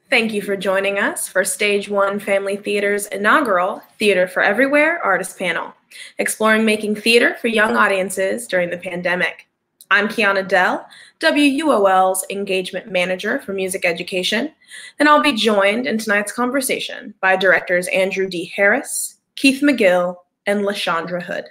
Thank you for joining us for Stage 1 Family Theater's inaugural Theater for Everywhere Artist Panel, exploring making theater for young audiences during the pandemic. I'm Kiana Dell, WUOL's Engagement Manager for Music Education, and I'll be joined in tonight's conversation by directors Andrew D. Harris, Keith McGill, and LaShondra Hood.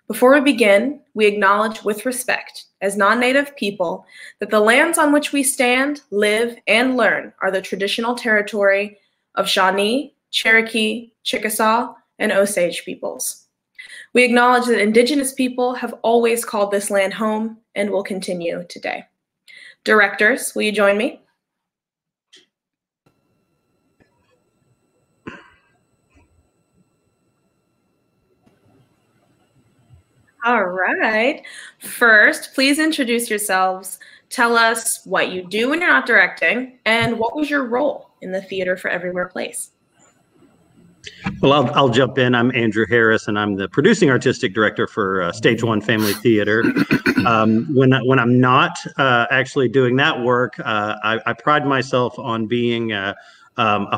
Before we begin, we acknowledge with respect, as non-Native people, that the lands on which we stand, live, and learn are the traditional territory of Shawnee, Cherokee, Chickasaw, and Osage peoples. We acknowledge that Indigenous people have always called this land home and will continue today. Directors, will you join me? All right. First, please introduce yourselves. Tell us what you do when you're not directing, and what was your role in the Theater for Everywhere plays? Well, I'll jump in. I'm Andrew Harris, and I'm the producing artistic director for Stage 1 Family Theater. When I'm not actually doing that work, I pride myself on being a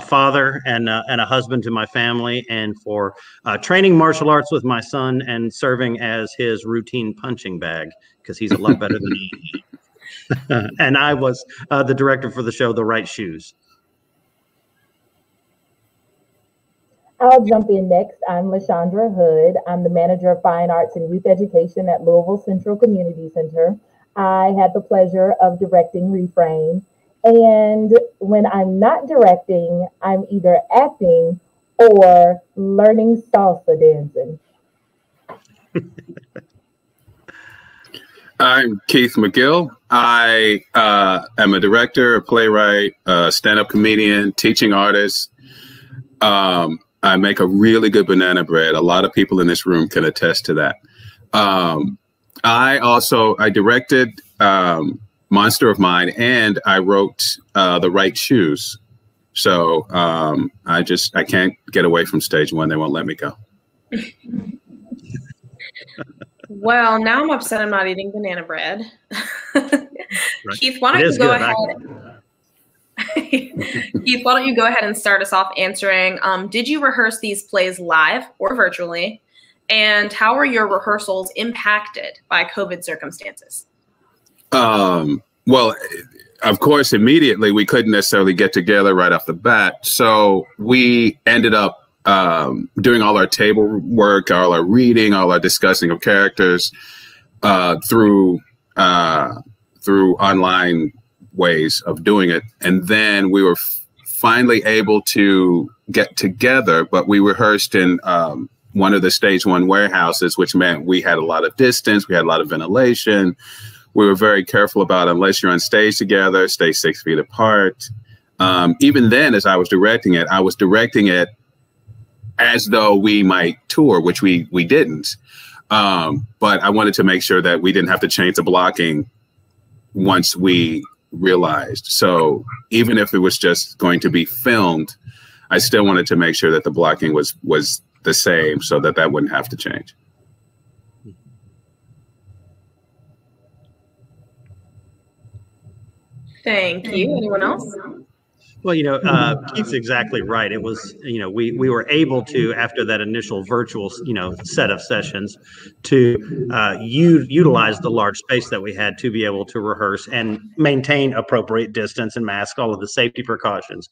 father and a husband to my family, and for training martial arts with my son and serving as his routine punching bag, because he's a lot better than me. And I was the director for the show The Right Shoes. I'll jump in next. I'm LaShondra Hood. I'm the manager of fine arts and youth education at Louisville Central Community Center. I had the pleasure of directing Reframe. And when I'm not directing, I'm either acting or learning salsa dancing. I'm Keith McGill. I am a director, a playwright, a stand-up comedian, teaching artist. I make a really good banana bread. A lot of people in this room can attest to that. I directed Monster of Mine, and I wrote The Right Shoes. So I can't get away from Stage 1. They won't let me go. Well, now I'm upset I'm not eating banana bread. Right. Keith, why don't you go ahead? Keith, why don't you go ahead and start us off answering, did you rehearse these plays live or virtually? And how were your rehearsals impacted by COVID circumstances? Well, of course, immediately we couldn't necessarily get together right off the bat. So we ended up doing all our table work, all our reading, all our discussing of characters through online ways of doing it. And then we were finally able to get together, but we rehearsed in one of the Stage 1 warehouses, which meant we had a lot of distance, we had a lot of ventilation. We were very careful about, unless you're on stage together, stay 6 feet apart. Even then, as I was directing it as though we might tour, which we didn't. But I wanted to make sure that we didn't have to change the blocking once we realized. So even if it was just going to be filmed, I still wanted to make sure that the blocking was the same, so that wouldn't have to change. Thank you. Anyone else? Well, Keith's exactly right. It was, we were able to, after that initial virtual, set of sessions, to utilize the large space that we had to be able to rehearse and maintain appropriate distance and mask, all of the safety precautions.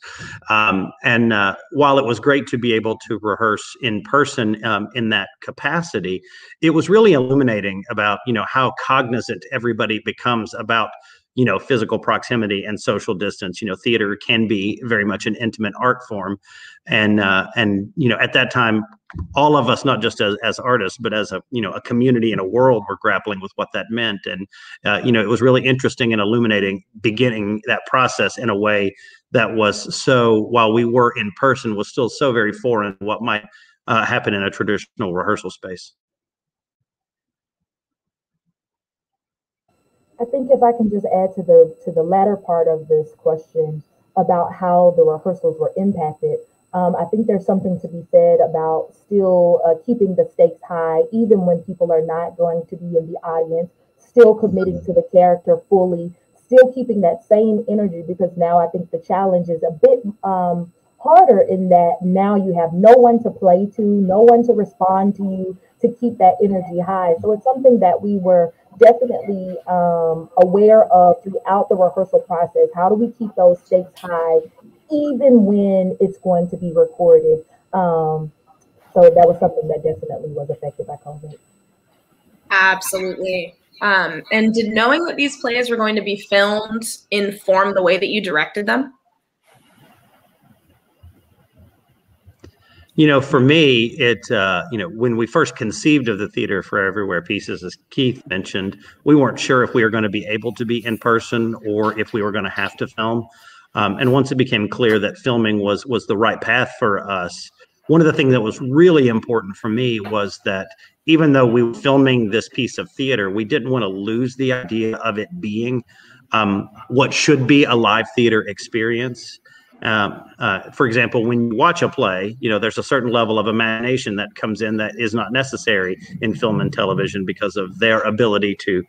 And while it was great to be able to rehearse in person in that capacity, it was really illuminating about, how cognizant everybody becomes about physical proximity and social distance. Theater can be very much an intimate art form. And at that time, all of us, not just as artists, but as a community and a world, were grappling with what that meant. And, it was really interesting and illuminating beginning that process in a way that was so, while we were in person, was still so very foreign to what might happen in a traditional rehearsal space. I think if I can just add to the latter part of this question about how the rehearsals were impacted, I think there's something to be said about still keeping the stakes high, even when people are not going to be in the audience, still committing to the character fully, still keeping that same energy, because now I think the challenge is a bit harder in that now you have no one to play to, no one to respond to you to keep that energy high. So it's something that we were definitely aware of throughout the rehearsal process. How do we keep those stakes high even when it's going to be recorded? So that was something that definitely was affected by COVID. Absolutely. And did knowing that these plays were going to be filmed inform the way that you directed them? You know, for me, when we first conceived of the Theater for Everywhere pieces, as Keith mentioned, we weren't sure if we were going to be able to be in person or if we were going to have to film. And once it became clear that filming was the right path for us, one of the things that was really important for me was that even though we were filming this piece of theater, we didn't want to lose the idea of it being what should be a live theater experience. For example, when you watch a play, there's a certain level of imagination that comes in that is not necessary in film and television because of their ability to,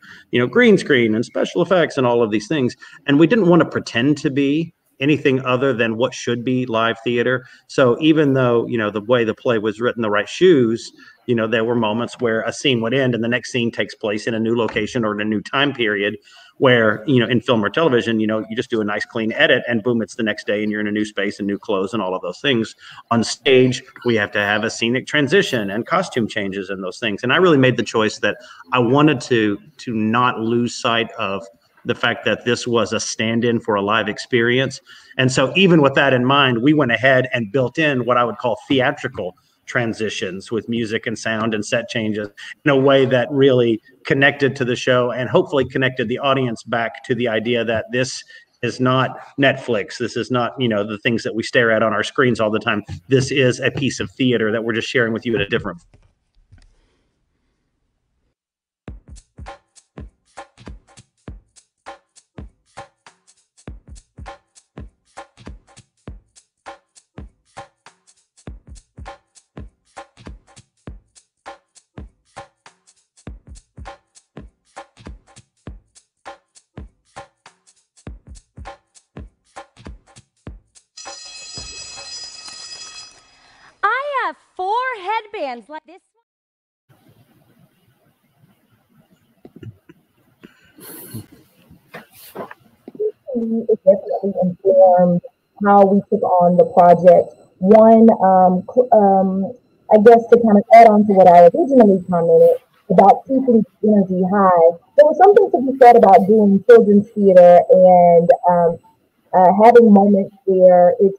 green screen and special effects and all of these things. And we didn't want to pretend to be anything other than what should be live theater. So even though, the way the play was written, the right shoes, there were moments where a scene would end and the next scene takes place in a new location or in a new time period where, in film or television, you just do a nice clean edit and boom, it's the next day and you're in a new space and new clothes and all of those things. On stage, we have to have a scenic transition and costume changes and those things. And I really made the choice that I wanted to not lose sight of the fact that this was a stand-in for a live experience. And so even with that in mind, we went ahead and built in what I would call theatrical transitions with music and sound and set changes in a way that really connected to the show and hopefully connected the audience back to the idea that this is not Netflix. This is not, the things that we stare at on our screens all the time. This is a piece of theater that we're just sharing with you at a different. Headbands like this one. It definitely informed how we took on the project. One, I guess to kind of add on to what I originally commented about keeping energy high, there was something to be said about doing children's theater and having moments where it's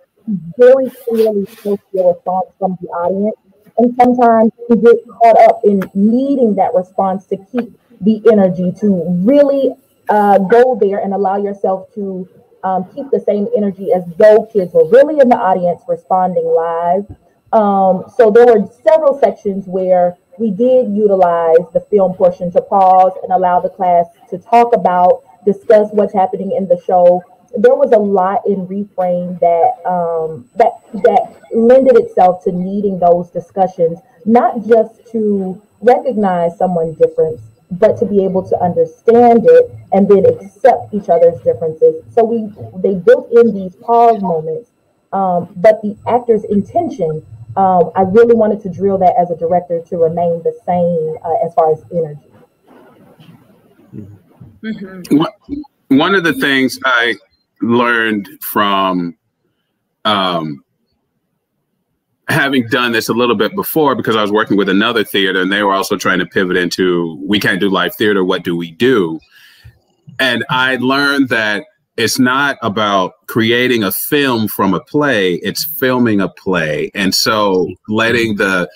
very clearly supposed to be a response from the audience. And sometimes you get caught up in needing that response to keep the energy, to really go there and allow yourself to keep the same energy as though kids were really in the audience responding live. So there were several sections where we did utilize the film portion to pause and allow the class to talk about, discuss what's happening in the show. There was a lot in Reframe that lended itself to needing those discussions, not just to recognize someone's difference, but to be able to understand it and then accept each other's differences. So they built in these pause moments, but the actor's intention, I really wanted to drill that as a director to remain the same as far as energy. Mm-hmm. One of the things I learned from having done this a little bit before, because I was working with another theater and they were also trying to pivot into, we can't do live theater, what do we do? And I learned that it's not about creating a film from a play, it's filming a play. And so letting the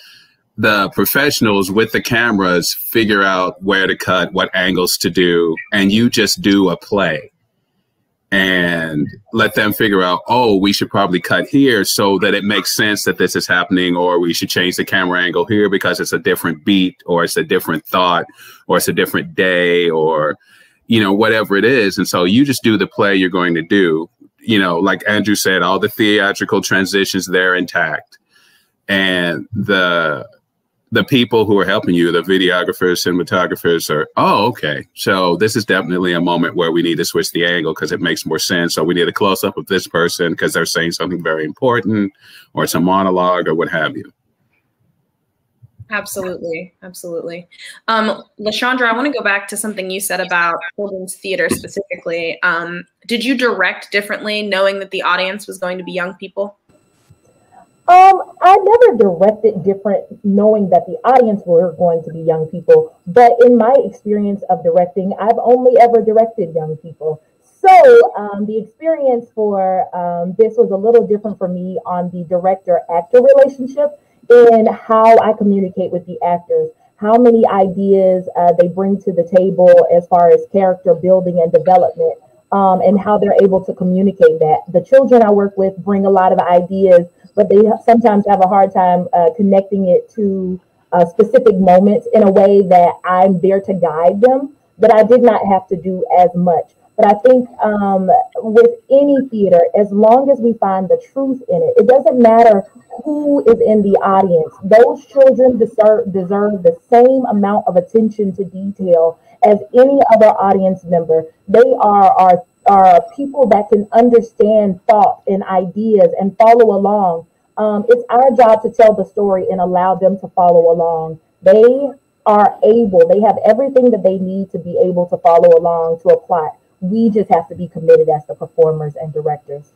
professionals with the cameras figure out where to cut, what angles to do, and you just do a play. And let them figure out, oh, we should probably cut here so that it makes sense that this is happening, or we should change the camera angle here because it's a different beat, or it's a different thought, or it's a different day, or, whatever it is. And so you just do the play you're going to do. Like Andrew said, all the theatrical transitions, they're intact. And the the people who are helping you, the videographers, cinematographers, are, oh, okay, so this is definitely a moment where we need to switch the angle because it makes more sense. So we need a close up of this person because they're saying something very important, or it's a monologue or what have you. Absolutely. Absolutely. LaShondra, I want to go back to something you said about children's theater specifically. Did you direct differently knowing that the audience was going to be young people? I never directed different knowing that the audience were going to be young people, but in my experience of directing, I've only ever directed young people. So the experience for this was a little different for me on the director-actor relationship in how I communicate with the actors, how many ideas they bring to the table as far as character building and development, and how they're able to communicate that. The children I work with bring a lot of ideas, but they sometimes have a hard time connecting it to specific moments in a way that I'm there to guide them, but I did not have to do as much. But I think with any theater, as long as we find the truth in it, it doesn't matter who is in the audience. Those children deserve the same amount of attention to detail as any other audience member. They are people that can understand thought and ideas and follow along. It's our job to tell the story and allow them to follow along. They have everything that they need to be able to follow along to a plot. We just have to be committed as the performers and directors.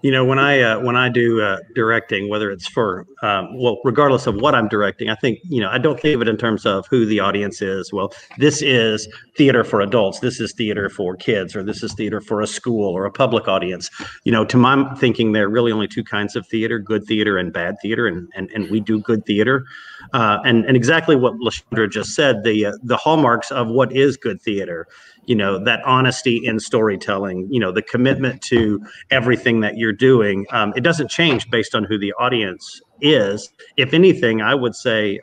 You know, when I do directing, whether it's for well, regardless of what I'm directing, I think, you know, I don't think of it in terms of who the audience is. Well, this is theater for adults, this is theater for kids, or this is theater for a school or a public audience. You know, to my thinking, there are really only two kinds of theater: good theater and bad theater, and we do good theater. And exactly what LaShondra just said, the hallmarks of what is good theater. You know, that honesty in storytelling, you know, the commitment to everything that you're doing. It doesn't change based on who the audience is. If anything, I would say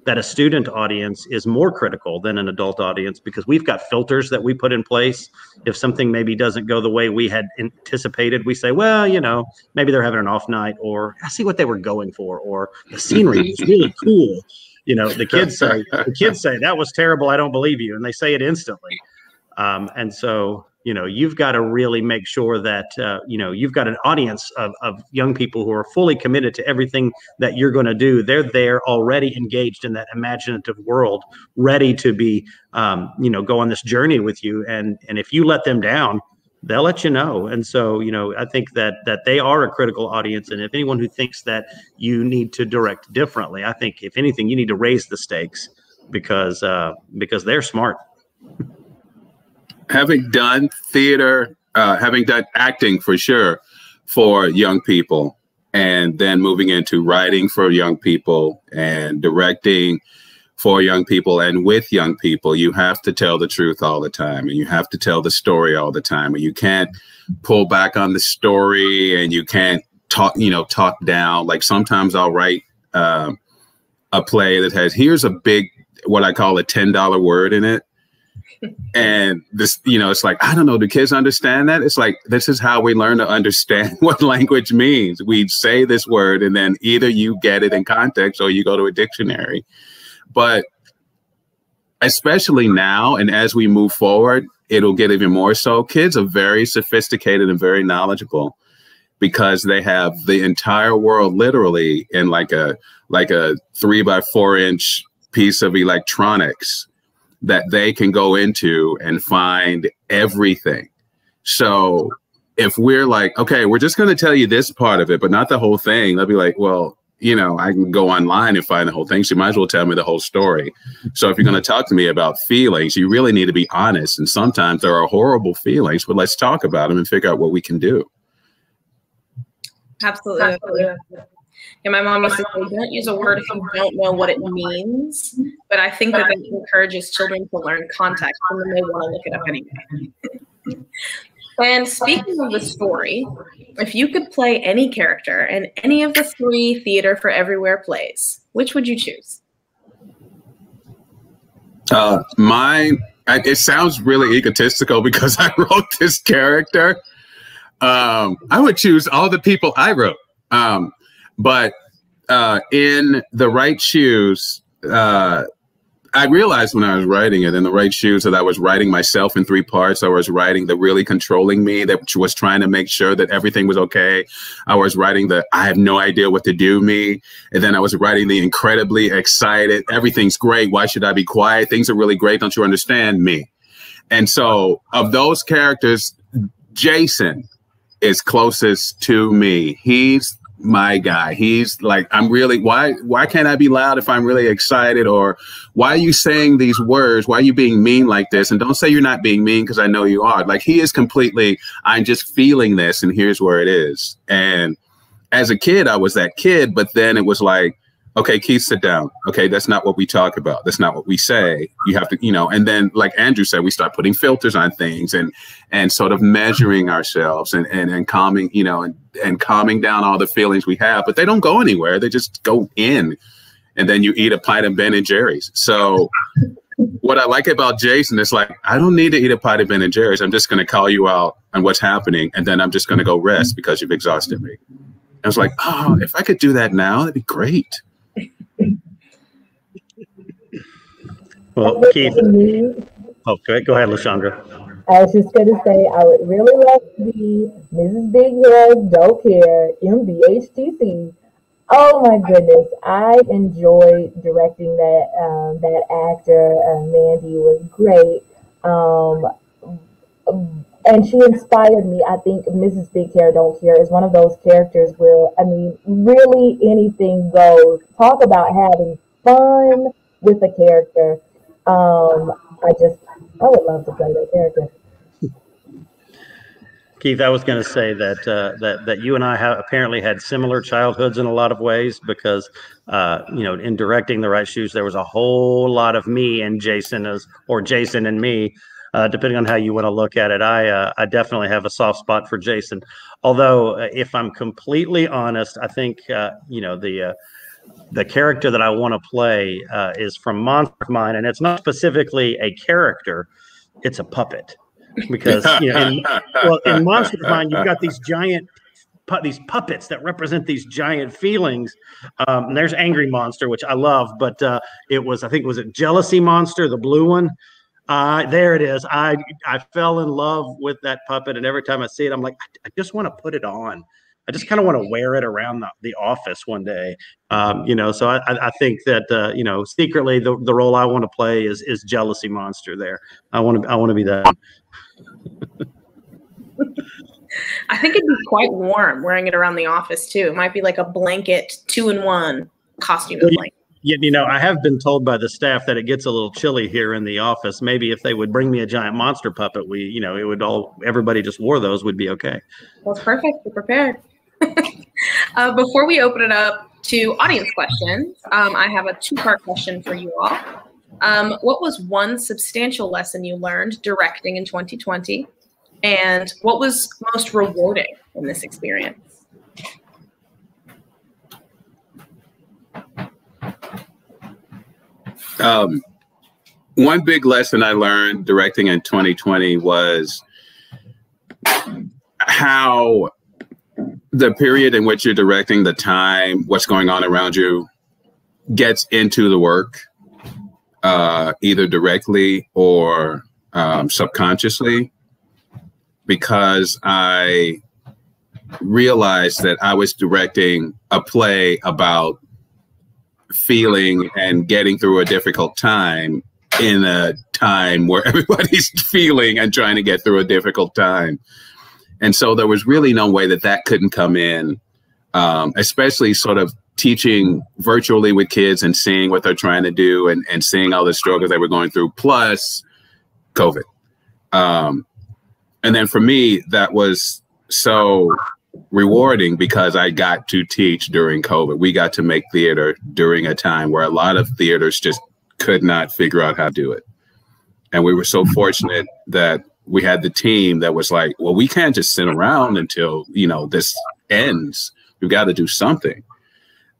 that a student audience is more critical than an adult audience, because we've got filters that we put in place. If something maybe doesn't go the way we had anticipated, we say, well, you know, maybe they're having an off night, or I see what they were going for, or the scenery was really cool. You know, the kids say that was terrible, I don't believe you, and they say it instantly. And so, you know, you've got to really make sure that, you know, you've got an audience of young people who are fully committed to everything that you're going to do. They're there already engaged in that imaginative world, ready to be, you know, go on this journey with you. And if you let them down, they'll let you know. And so, you know, I think that they are a critical audience. And if anyone who thinks that you need to direct differently, I think if anything, you need to raise the stakes, because they're smart. Having done theater, having done acting for sure for young people, and then moving into writing for young people and directing for young people and with young people, you have to tell the truth all the time, and you have to tell the story all the time, and you can't pull back on the story, and you can't talk down. Like sometimes I'll write a play that has, here's a big, what I call a $10 word in it. And this, you know, it's like, I don't know, do kids understand that? It's like, this is how we learn to understand what language means. We say this word, and then either you get it in context or you go to a dictionary. But especially now, and as we move forward, it'll get even more so. Kids are very sophisticated and very knowledgeable, because they have the entire world literally in like a 3x4-inch piece of electronics that they can go into and find everything. So if we're like, okay, we're just going to tell you this part of it, but not the whole thing, they'll be like, well, you know, I can go online and find the whole thing. So you might as well tell me the whole story. So if you're going to talk to me about feelings, you really need to be honest. And sometimes there are horrible feelings, but let's talk about them and figure out what we can do. Absolutely. Yeah, my mom used to say, don't use a word if you don't know what it means. But I think that encourages children to learn context, and then they want to look it up anyway. And speaking of the story, if you could play any character in any of the 3 Theater for Everywhere plays, which would you choose? It sounds really egotistical because I wrote this character. I would choose all the people I wrote. But in The Right Shoes, I realized when I was writing it in The Right Shoes that I was writing myself in 3 parts. I was writing the really controlling me that was trying to make sure that everything was okay. I was writing the I have no idea what to do me. And then I was writing the incredibly excited, everything's great, why should I be quiet? Things are really great, don't you understand me? And so of those characters, Jason is closest to me. He's my guy. He's like, I'm really, why can't I be loud if I'm really excited? Or why are you saying these words? Why are you being mean like this? And don't say you're not being mean, because I know you are. Like, he is completely, I'm just feeling this and here's where it is. And as a kid, I was that kid, but then it was like, okay, Keith, sit down. Okay, that's not what we talk about. That's not what we say. You have to, you know, and then like Andrew said, we start putting filters on things and sort of measuring ourselves and calming, you know, and calming down all the feelings we have, but they don't go anywhere. They just go in, and then you eat a pint of Ben and Jerry's. So what I like about Jason is like, I don't need to eat a pint of Ben and Jerry's. I'm just going to call you out on what's happening, and then I'm just going to go rest because you've exhausted me. I was like, oh, if I could do that now, that'd be great. Well, Keith. Oh, go ahead, LaShondra. I was just going to say, I would really love to be Mrs. Big Hair, Don't Care, MBHTC. Oh my goodness, I enjoyed directing that actor. Mandy was great. And she inspired me. I think Mrs. Big Hair, Don't Care is one of those characters where, I mean, really anything goes. Talk about having fun with a character. I would love to play that character. Keith, I was going to say that you and I have apparently had similar childhoods in a lot of ways, because you know, in directing The Right Shoes, there was a whole lot of me and Jason or Jason and me, depending on how you want to look at it. I definitely have a soft spot for Jason. Although, if I'm completely honest, I think you know, the character that I want to play is from Monster of Mine, and it's not specifically a character; it's a puppet. Because you know, in Monster of Mine, you've got these giant, these puppets that represent these giant feelings. And there's Angry Monster, which I love, but I think was it Jealousy Monster, the blue one. There it is. I fell in love with that puppet, and every time I see it, I'm like, I just want to put it on. I just kind of want to wear it around the office one day. You know, so I think that you know, secretly the role I want to play is Jealousy Monster. There, I want to be that. I think it'd be quite warm wearing it around the office too. It might be like a blanket 2-in-1 costume. Yeah, you know, I have been told by the staff that it gets a little chilly here in the office. Maybe if they would bring me a giant monster puppet, everybody just wore those, would be okay. That's perfect. We're prepared. Before we open it up to audience questions, I have a 2-part question for you all. What was one substantial lesson you learned directing in 2020? And what was most rewarding in this experience? One big lesson I learned directing in 2020 was how the period in which you're directing, the time, what's going on around you, gets into the work, either directly or subconsciously, because I realized that I was directing a play about feeling and getting through a difficult time in a time where everybody's feeling and trying to get through a difficult time. And so there was really no way that couldn't come in, especially sort of teaching virtually with kids and seeing what they're trying to do and seeing all the struggles they were going through, plus COVID. And then for me, that was so rewarding because I got to teach during COVID. We got to make theater during a time where a lot of theaters just could not figure out how to do it. And we were so fortunate that we had the team that was like, well, we can't just sit around until, you know, this ends. We've got to do something.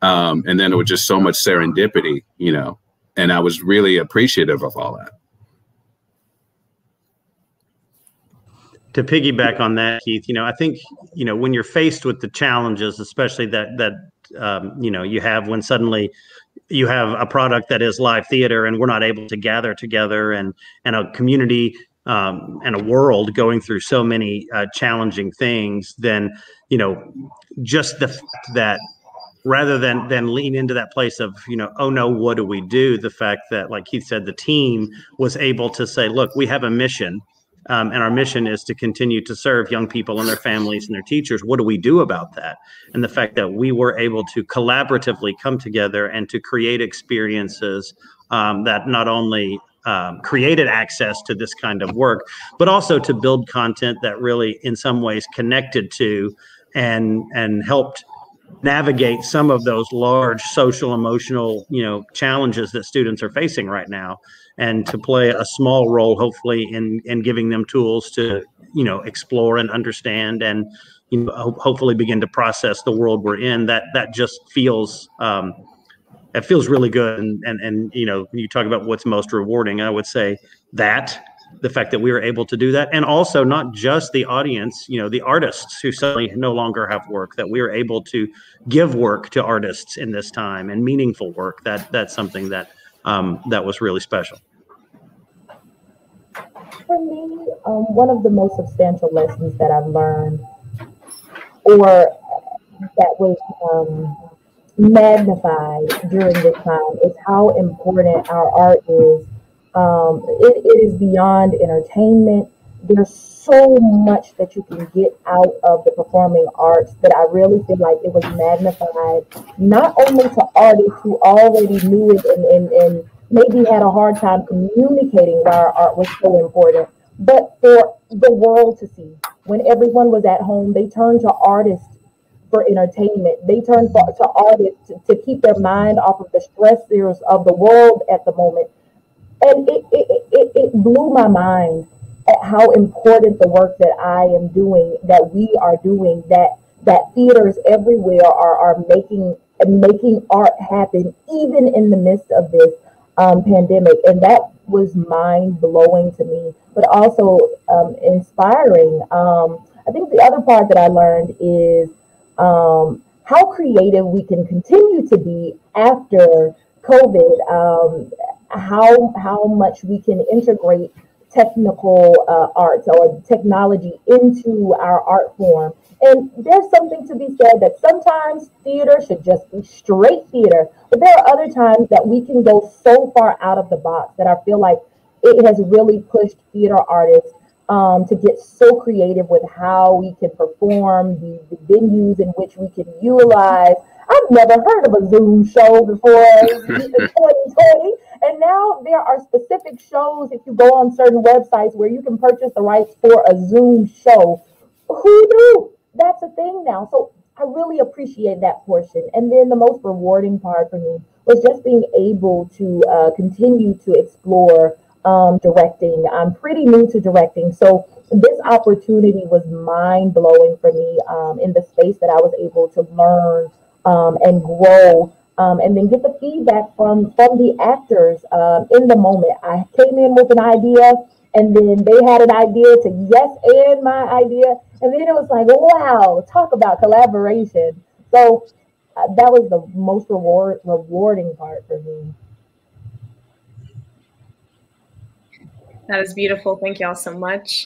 And then it was just so much serendipity, you know, and I was really appreciative of all that. To piggyback on that, Keith, you know, I think, you know, when you're faced with the challenges, especially that you have when suddenly you have a product that is live theater and we're not able to gather together, and a community and a world going through so many challenging things, then, just that rather than lean into that place of, oh no, what do we do? The fact that, like Keith said, the team was able to say, look, we have a mission, and our mission is to continue to serve young people and their families and their teachers. What do we do about that? And the fact that we were able to collaboratively come together and to create experiences that not only created access to this kind of work, but also to build content that really in some ways connected to and helped navigate some of those large social, emotional, challenges that students are facing right now, and to play a small role, hopefully, in giving them tools to, explore and understand, and hopefully begin to process the world we're in. That just feels it feels really good. And you talk about what's most rewarding. I would say that the fact that we were able to do that, and also not just the audience, the artists who suddenly no longer have work, that we were able to give work to artists in this time, and meaningful work. That's something that was really special. For me, one of the most substantial lessons that I've learned, or that was magnified during this time, is how important our art is. It is beyond entertainment. There's so much that you can get out of the performing arts that I really feel like it was magnified, not only to artists who already knew it and maybe had a hard time communicating why our art was so important, but for the world to see. When everyone was at home, they turned to artists for entertainment. They turned to artists to keep their mind off of the stressors of the world at the moment. And it blew my mind at how important the work that I am doing, that we are doing, that theaters everywhere are making art happen, even in the midst of this pandemic. And that was mind blowing to me, but also inspiring. I think the other part that I learned is how creative we can continue to be after COVID. How much we can integrate technical arts or technology into our art form. And there's something to be said that sometimes theater should just be straight theater, but there are other times that we can go so far out of the box that I feel like it has really pushed theater artists to get so creative with how we can perform, the venues in which we can utilize. I've never heard of a Zoom show before 2020. And now there are specific shows, if you go on certain websites, where you can purchase the rights for a Zoom show. Who knew? That's a thing now. So I really appreciate that portion. And then the most rewarding part for me was just being able to continue to explore directing. I'm pretty new to directing. So this opportunity was mind-blowing for me in the space that I was able to learn and grow. And then get the feedback from the actors in the moment. I came in with an idea, and then they had an idea to yes and my idea, and then it was like, wow, talk about collaboration. So that was the most rewarding part for me. That is beautiful. Thank you all so much.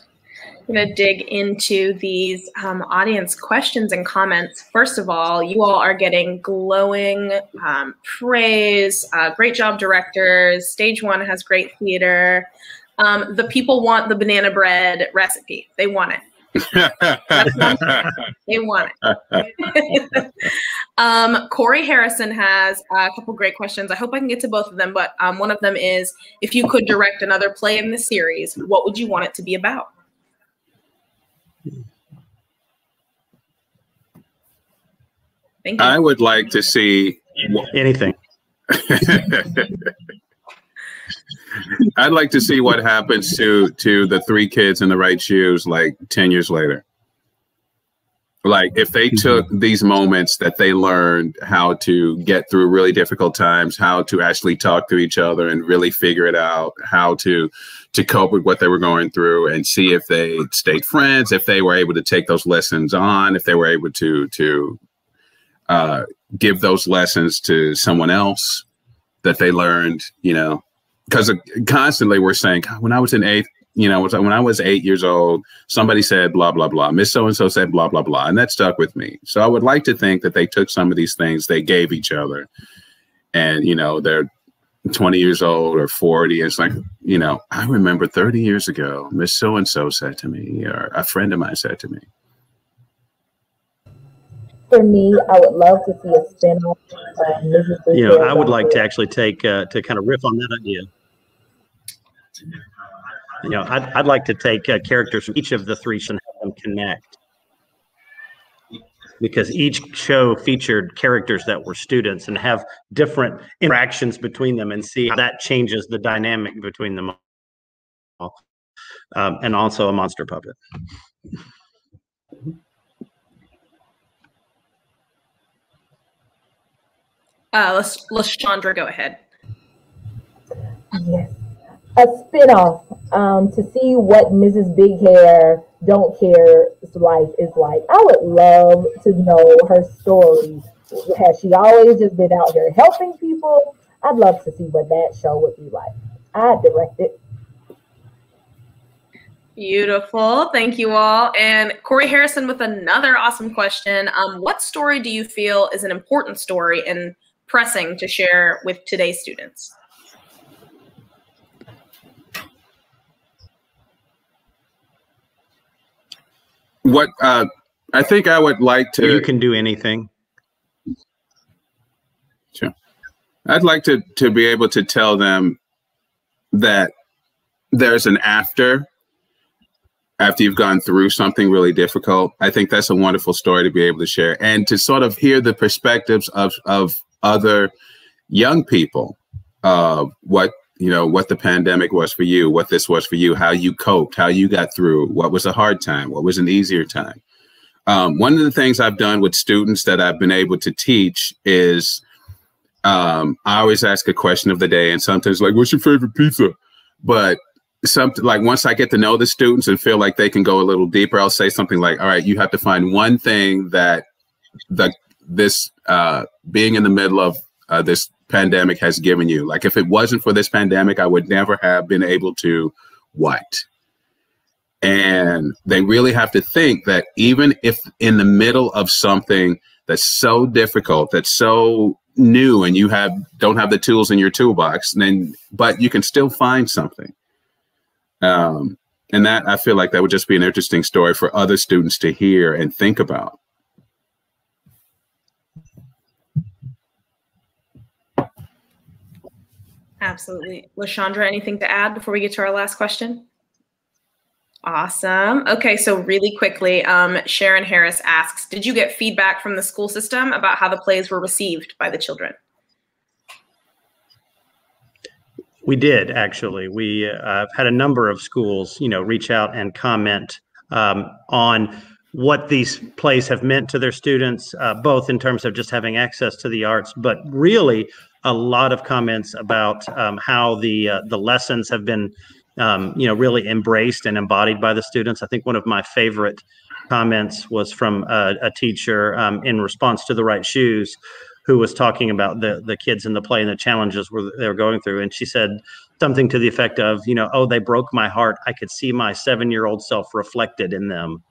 I'm going to dig into these audience questions and comments. First of all, you all are getting glowing praise. Great job, directors. Stage one has great theater. The people want the banana bread recipe. They want it. They want it. Corey Harrison has a couple great questions. I hope I can get to both of them, but one of them is, if you could direct another play in the series, what would you want it to be about? Thank you. I would like to see anything. I'd like to see what happens to the three kids in the right shoes like 10 years later. Like if they took these moments that they learned how to get through really difficult times, how to actually talk to each other and really figure it out, how to cope with what they were going through, and see if they stayed friends, if they were able to take those lessons on, if they were able to give those lessons to someone else that they learned, you know, because constantly we're saying, God, when I was in eighth, you know, when I was 8 years old, somebody said blah, blah, blah. Miss so-and-so said blah, blah, blah. And that stuck with me. So I would like to think that they took some of these things they gave each other and, you know, they're 20 years old or 40. It's like, you know, I remember 30 years ago, Miss so-and-so said to me, or a friend of mine said to me. For me, I would love to see a spin-off of Mrs. You know, I would like to actually take, to kind of riff on that idea. You know, I'd like to take characters from each of the three and have them connect. Because each show featured characters that were students and have different interactions between them and see how that changes the dynamic between them all. And also a monster puppet. LaShondra, go ahead. Yes. A spinoff to see what Mrs. Big Hair Don't Care's life is like. I would love to know her story. Has she always just been out here helping people? I'd love to see what that show would be like. I'd direct it. Beautiful. Thank you all. And Corey Harrison with another awesome question. What story do you feel is an important story and pressing to share with today's students? What I think I would like to. You can do anything. Sure. I'd like to be able to tell them that there's an after you've gone through something really difficult. I think that's a wonderful story to be able to share and to sort of hear the perspectives of other young people, what the pandemic was for you, what this was for you, how you coped, how you got through, what was a hard time, what was an easier time. One of the things I've done with students that I've been able to teach is I always ask a question of the day, and sometimes like, what's your favorite pizza? But something like once I get to know the students and feel like they can go a little deeper, I'll say something like, all right, you have to find one thing that this being in the middle of this pandemic has given you. Like if it wasn't for this pandemic, I would never have been able to what? And they really have to think that even if in the middle of something that's so difficult, that's so new, and you don't have the tools in your toolbox, but you can still find something. And that, I feel like that would just be an interesting story for other students to hear and think about. Absolutely. LaShondra, anything to add before we get to our last question? Awesome. Okay, so really quickly, Sharon Harris asks, did you get feedback from the school system about how the plays were received by the children? We did, actually. We had a number of schools, reach out and comment on what these plays have meant to their students, both in terms of just having access to the arts, but really a lot of comments about how the lessons have been, really embraced and embodied by the students. I think one of my favorite comments was from a teacher in response to The Right Shoes, who was talking about the kids in the play and the challenges they were going through. And she said something to the effect of, oh, they broke my heart. I could see my 7-year-old self reflected in them.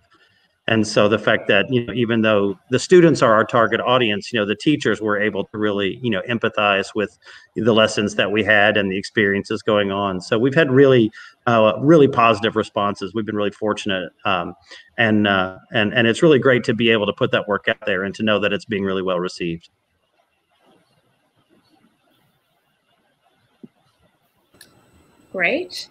And so the fact that, even though the students are our target audience, the teachers were able to really, empathize with the lessons that we had and the experiences going on. So we've had really positive responses. We've been really fortunate. And it's really great to be able to put that work out there and to know that it's being really well received. Great.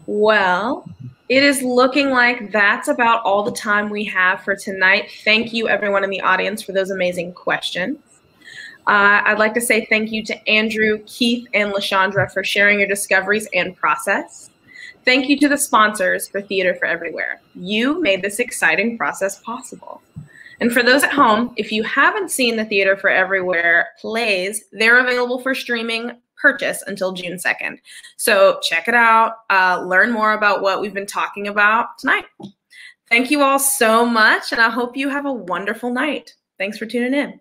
Well, it is looking like that's about all the time we have for tonight. Thank you, everyone in the audience, for those amazing questions. I'd like to say thank you to Andrew, Keith, and LaShondra for sharing your discoveries and process. Thank you to the sponsors for Theater for Everywhere. You made this exciting process possible. And for those at home, if you haven't seen the Theater for Everywhere plays, they're available for streaming purchase until June 2nd. So check it out, learn more about what we've been talking about tonight. Thank you all so much, and I hope you have a wonderful night. Thanks for tuning in.